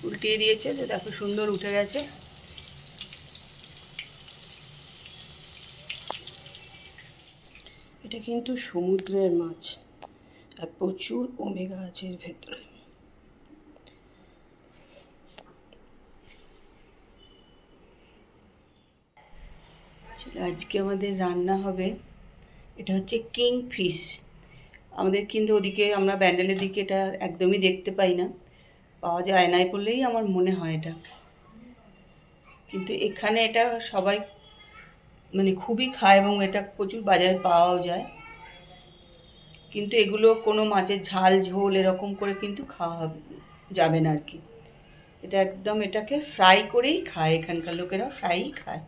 উল্টিয়ে দিয়েছে, তো দেখো সুন্দর উঠে গেছে। এটা কিন্তু সমুদ্রের মাছ, আর প্রচুর ওমেগা আছে এর ভেতরে। আজকে আমাদের রান্না হবে, এটা হচ্ছে কিং ফিশ। আমাদের কিন্তু ওদিকে, আমরা ব্যান্ডেলের দিকে এটা একদমই দেখতে পাই না, পাওয়া যায় নাই বললেই আমার মনে হয় এটা। কিন্তু এখানে এটা সবাই মানে খুবই খায় এবং এটা প্রচুর বাজারে পাওয়াও যায়। কিন্তু এগুলো কোনো মাছের ঝাল ঝোল এরকম করে কিন্তু খাওয়া যাবে না আর কি। এটা একদম এটাকে ফ্রাই করেই খায়, এখানকার লোকেরা ফ্রাই খায়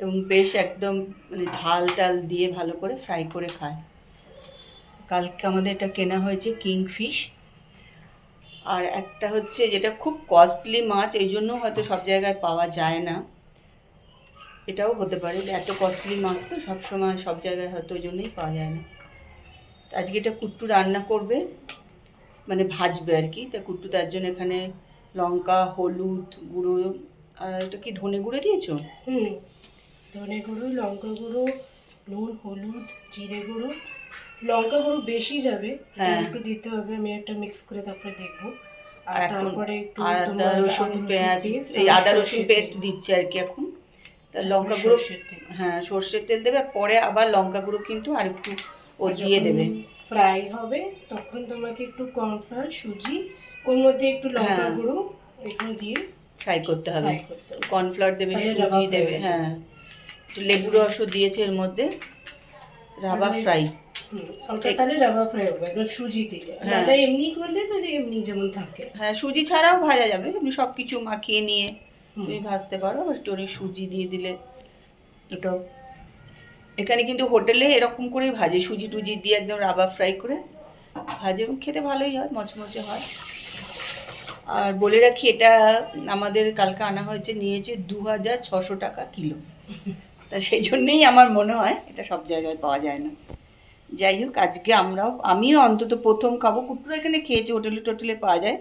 এবং বেশ একদম মানে ঝাল টাল দিয়ে ভালো করে ফ্রাই করে খায়। কালকে আমাদের এটা কেনা হয়েছে কিংফিশ। আর একটা হচ্ছে যেটা খুব কস্টলি মাছ, এই জন্য হয়তো সব জায়গায় পাওয়া যায় না, এটাও হতে পারে যে এত কস্টলি মাছ তো সবসময় সব জায়গায় হয়তো ওই জন্যই পাওয়া যায় না। আজকে এটা কুট্টু রান্না করবে, মানে ভাজবে আর কি। তা কুট্টু তার জন্য এখানে লঙ্কা, হলুদ গুঁড়ো, আর এটা কি ধনে গুঁড়ো দিয়েছো? ধনে গুঁড়ো, লঙ্কা গুঁড়ো, নুন, হলুদ, জিরে গুঁড়ো। লঙ্কা গুঁড়ো বেশি যাবে, হ্যাঁ, একটু দিতে হবে। আমি একটা মিক্স করে তারপরে দেখবো। আর এখন তারপরে একটু আদা তোমার রসুন পেঁয়াজ, পেস্ট, এই আর আদা রসুন সর্ষের পেস্ট তেল, দিচ্ছে আর কি এখন। তা লঙ্কা তারপরে গুঁড়ো, সর্ষের তেল। হ্যাঁ সর্ষের তেল দেবে, আর পরে আবার লঙ্কা গুঁড়ো কিন্তু আর একটু ও আর দিয়ে যখন দেবে। ফ্রাই হবে তখন তোমাকে একটু কর্নফ্লাওয়ার, সুজি, ওর মধ্যে একটু লঙ্কা হ্যাঁ, গুঁড়ো, এগুলো দিয়ে ফ্রাই করতে হবে। ফ্রাই করতে হবে। কর্নফ্লাওয়ার দেবে, তাহলে রাবা সুজি ফ্রাই দেবে, হয়ে হ্যাঁ যাবে। একটু লেবু রসও দিয়েছে এর মধ্যে। রাবা তাহলে ফ্রাই, ওটা তাহলে রাবা ফ্রাই হবে একদম সুজি দিয়ে। হ্যাঁ ওটা এমনি করলে তাহলে এমনি যেমন থাকে। হ্যাঁ, সুজি ছাড়াও ভাজা যাবে, তুমি সব কিছু মাখিয়ে নিয়ে হুম। তুমি ভাজতে পারো। আর একটু সুজি দিয়ে দিলে ওটাও। এখানে কিন্তু হোটেলে এরকম করেই ভাজে, সুজি টুজি দিয়ে একদম রাবা ফ্রাই করে ভাজে এবং খেতে ভালোই হয়, মচমচে হয়। আর বলে রাখি, এটা আমাদের কালকে আনা হয়েছে, নিয়েছে 2600 টাকা কিলো। তা সেই জন্যেই আমার মনে হয় এটা সব জায়গায় পাওয়া যায় না। যাই হোক, আজকে আমিও অন্তত প্রথম খাবো। কুট্টুরা এখানে খেয়েছে, হোটেলে টোটেলে পাওয়া যায়,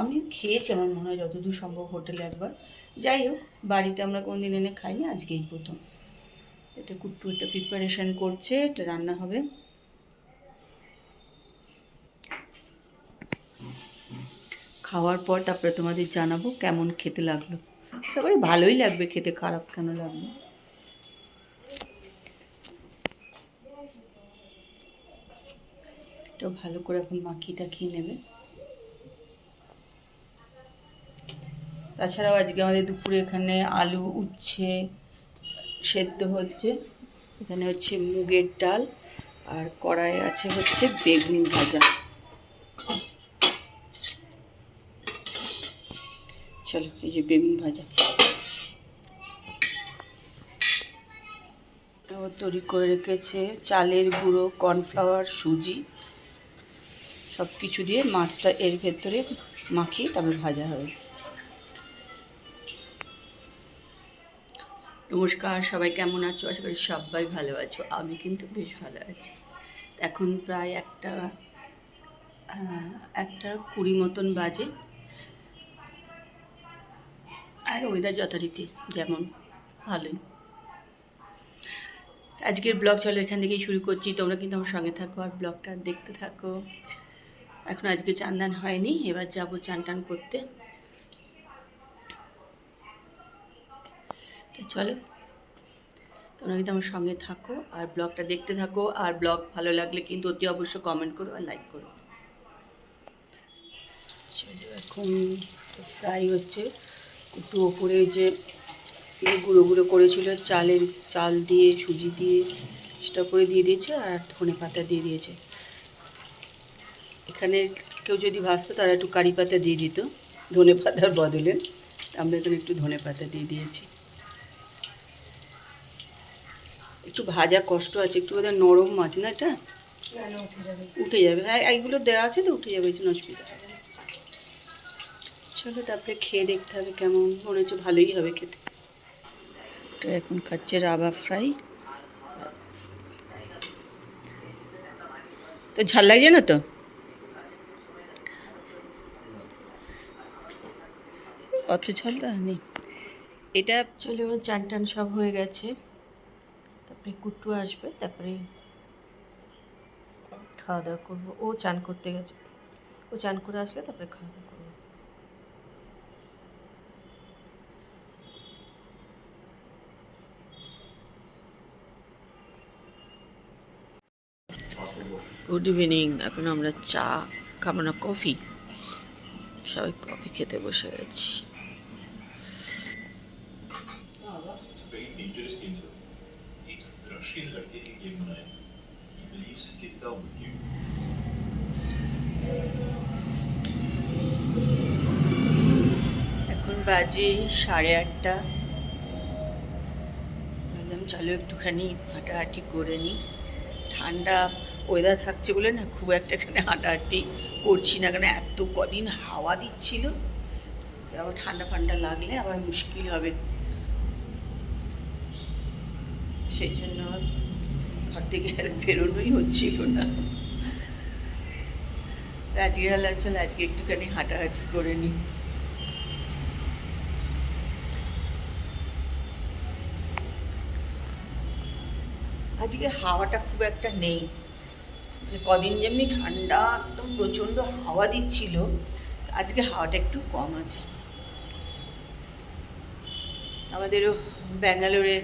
আমিও খেয়েছি আমার মনে হয় যতদূর সম্ভব হোটেলে একবার। যাই হোক, বাড়িতে আমরা কোনোদিন এনে খাইনি, আজকেই প্রথম। এটা কুট্টু এটা প্রিপারেশন করছে, এটা রান্না হবে। খাওয়ার পর তারপরে তোমাদের জানাবো কেমন খেতে লাগলো। সবারই ভালোই লাগবে খেতে, খারাপ কেন লাগবে। এটা ভালো করে এখন মাখিয়ে টাখিয়ে নেবে। তাছাড়াও আজকে আমাদের দুপুরে এখানে আলু উচ্ছে সেদ্ধ হচ্ছে, এখানে হচ্ছে মুগের ডাল, আর কড়াই আছে হচ্ছে বেগুন ভাজা। চলো, এই যে বেগুন ভাজা তৈরি করে রেখেছে, চালের গুঁড়ো, কর্নফ্লাওয়ার, সুজি সব কিছু দিয়ে মাছটা এর ভেতরে মাখিয়ে তারপর ভাজা হবে। নমস্কার, সবাই কেমন আছো? আশা করি সবাই ভালো আছো। আমি কিন্তু বেশ ভালো আছি। এখন প্রায় একটা 20 মতন বাজে, আর ওয়েদার যথারীতি যেমন ভালোই। আজকের ব্লগ চলো এখান থেকেই শুরু করছি, তোমরা কিন্তু আমার সঙ্গে থাকো আর ব্লগটা দেখতে থাকো। এখন আজকে চান দান হয়নি, এবার যাবো চান টান করতে। তো চলো, তোমরা কিন্তু আমার সঙ্গে থাকো আর ব্লগটা দেখতে থাকো। আর ব্লগ ভালো লাগলে কিন্তু অতি অবশ্যই কমেন্ট করো আর লাইক করো। এখন ফ্রাই হচ্ছে, একটু ওপরে যে গুঁড়ো গুঁড়ো করেছিল চাল দিয়ে সুজি দিয়ে, সেটা করে দিয়ে দিয়েছে, আর ধনে পাতা দিয়ে দিয়েছে। এখানে কেউ যদি ভাজতো তারা একটু কারি পাতা দিয়ে দিত ধনে পাতার বদলে, আমরা এখানে একটু ধনে পাতা দিয়ে দিয়েছি। একটু ভাজা কষ্ট আছে, একটু বোধহয় নরম মাছ না এটা, উঠে যাবে। হ্যাঁ, এইগুলো দেওয়া আছে তো উঠে যাবে, এই জন্য অসুবিধা হবে। চলো তারপরে খেয়ে দেখতে হবে কেমন, মনে হচ্ছে ভালোই হবে খেতে। এটা এখন খাচ্ছে রাবা ফ্রাই। তো ঝাল লাগছে না তো? অত ঝাল তো নেই এটা। চলে আমার চান টান সব হয়ে গেছে, তারপরে কুট্টু আসবে, তারপরে খাওয়া দাওয়া করবো। ও চান করতে গেছে, ও চান করে আসলে তারপরে খাওয়া দাওয়া করবো। Good evening. এখন আমরা চা খাবো না, কফি, সবাই কফি খেতে বসে গেছি। Twee dangerous kinderen. Ik Rashid tegen Gemini. He believes kids are with you. এখন বাজে 8:30। বললাম চলো একটুখানি হাঁটাহাঁটি করে নিই। ঠান্ডা ওয়েদার থাকছে বলে না খুব একটা এখানে হাঁটাহাঁটি করছি না, কারণ এত কদিন হাওয়া দিচ্ছিল, তো আবার ঠান্ডা ফান্ডা লাগলে আবার মুশকিল হবে, সেই জন্য ঘর থেকে আর বেরোনোই হচ্ছিল না। তো আজকে ভাবলাম চল আজকে একটুখানি হাঁটাহাঁটি করে নিই। আজকে হাওয়াটা খুব একটা নেই, মানে কদিন যেমনি ঠান্ডা একদম প্রচণ্ড হাওয়া দিচ্ছিল, আজকে হাওয়াটা একটু কম আছে। আমাদেরও ব্যাঙ্গালোরের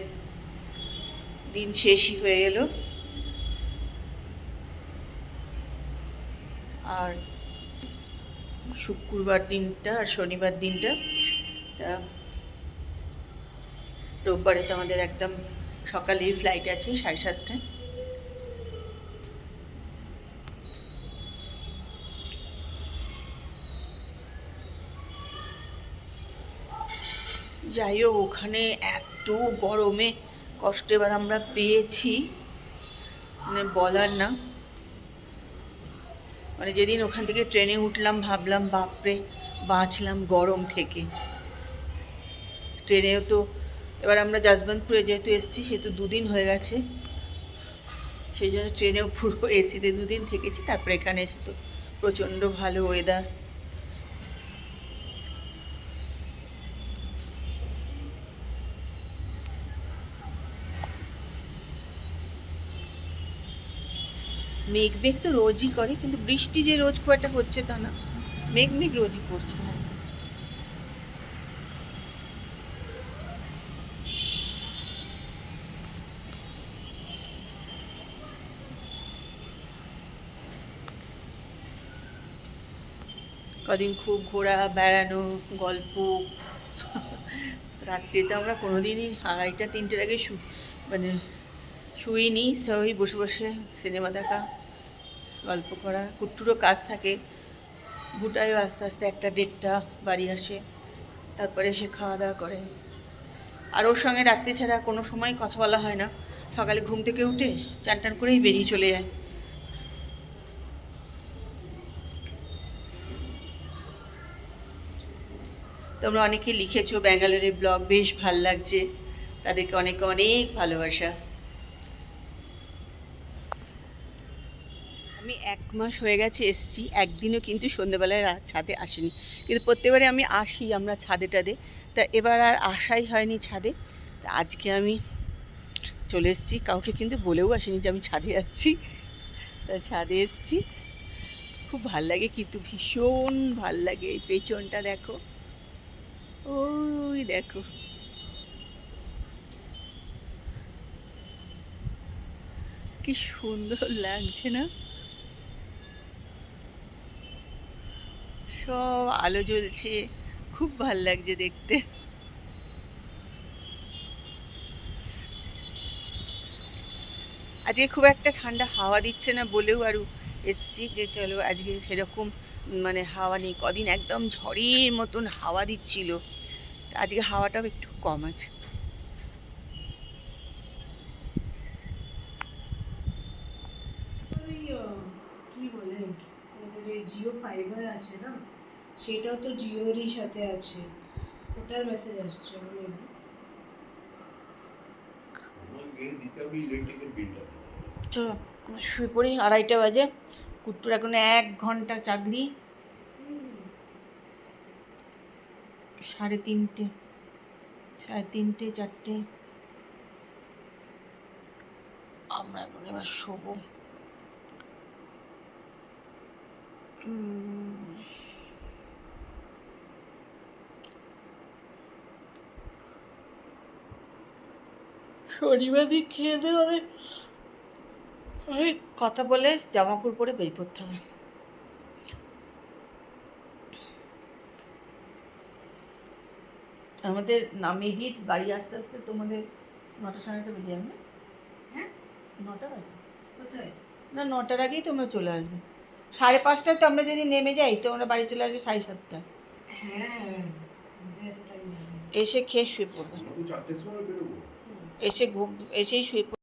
দিন শেষই হয়ে গেল, আর শুক্রবার দিনটা আর শনিবার দিনটা, তা রোববারে তো আমাদের একদম সকালেই ফ্লাইট আছে 7:30টায়। যাই হোক, ওখানে এত গরমে কষ্ট এবার আমরা পেয়েছি, মানে বলার না। মানে যেদিন ওখান থেকে ট্রেনে উঠলাম ভাবলাম বাপরে বাঁচলাম গরম থেকে। ট্রেনেও তো এবার আমরা যশবন্তপুরে যেহেতু এসেছি, সে তো 2 দিন হয়ে গেছে, সেই জন্য ট্রেনেও পুরো এসিতে 2 দিন থেকেছি, তারপরে এখানে এসে তো প্রচণ্ড ভালো ওয়েদার। মেঘ মেঘ তো রোজই করে, কিন্তু বৃষ্টি যে রোজ খুব একটা হচ্ছে তা না, মেঘ মেঘ রোজই করছে। কদিন খুব ঘোরা বেড়ানো গল্প। রাত্রে তো আমরা কোনোদিনই 2:30-3টের আগে মানে শুইনি, ওই বসে বসে সিনেমা দেখা, গল্প করা। কুট্টুরও কাজ থাকে, ভুটাইও আস্তে আস্তে 1টা-1:30 বাড়ি আসে, তারপরে সে খাওয়া দাওয়া করে। আর ওর সঙ্গে রাত্রে ছাড়া কোনো সময় কথা বলা হয় না, সকালে ঘুম থেকে উঠে চান টান করেই বেরিয়ে চলে যায়। তোমরা অনেকে লিখেছো ব্যাঙ্গালোরের ব্লগ বেশ ভাল লাগছে, তাদেরকে অনেক অনেক ভালোবাসা। আমি 1 মাস হয়ে গেছে এসছি, একদিনও কিন্তু সন্ধ্যেবেলায় ছাদে আসিনি, কিন্তু প্রত্যেকবারে আমি আসি আমরা ছাদে টাদে, তা এবার আর আসাই হয়নি ছাদে। তা আজকে আমি চলে এসেছি, কাউকে কিন্তু বলেও আসিনি যে আমি ছাদে যাচ্ছি, তা ছাদে এসেছি। খুব ভাল লাগে, কিন্তু ভীষণ ভাল লাগে। এই পেছনটা দেখো, ওই দেখো, কি সুন্দর লাগছে না? সব আলো জ্বলছে, খুব ভাল লাগছে দেখতে। আজকে খুব একটা ঠান্ডা হাওয়া দিচ্ছে না বলেও আরও এসছি যে চলো আজকে সেরকম মানে হাওয়া নেই, কদিন একদম ঝড়ের মতন হাওয়া দিচ্ছিল, আজকে হাওয়াটাও একটু কম আছে। ওই কি বলে, তোমাদের যে জিও ফাইবার আছে না, সেটাও তো জিওরই সাথে আছে, ওটার মেসেজ আসছে আমি। আমার গ্যাস দিতে হবে ইলেকট্রিকের বিলটা। চলো শুয়ে পড়ি, 2:30 বাজে, কুট্টুর এখন 1 ঘন্টা চাকরি, 3:30, 3:30, 4টে। আমরা এখন এবার শোবো। শনিবার দিন খেয়ে দেওয়া কথা বলে জামা কাপড় পরে বের করতে হবে। আমাদের মেঘিত বাড়ি আস্তে আস্তে তোমাদের 9টা 9:30 বেজে যাবে না? হ্যাঁ 9টা বাজে কোথায়? না, 9টার আগেই তোমরা চলে আসবে। 5:30টায় তো আমরা যদি নেমে যাই তোমরা বাড়ি চলে আসবে 7:30টায়। হ্যাঁ আমাদের এত টাইম লাগবে না। এসে খেয়ে শুয়ে পড়বে, আমরা তো 4টের সময় বেরোবো। এসে এসেই শুয়ে পড়বে।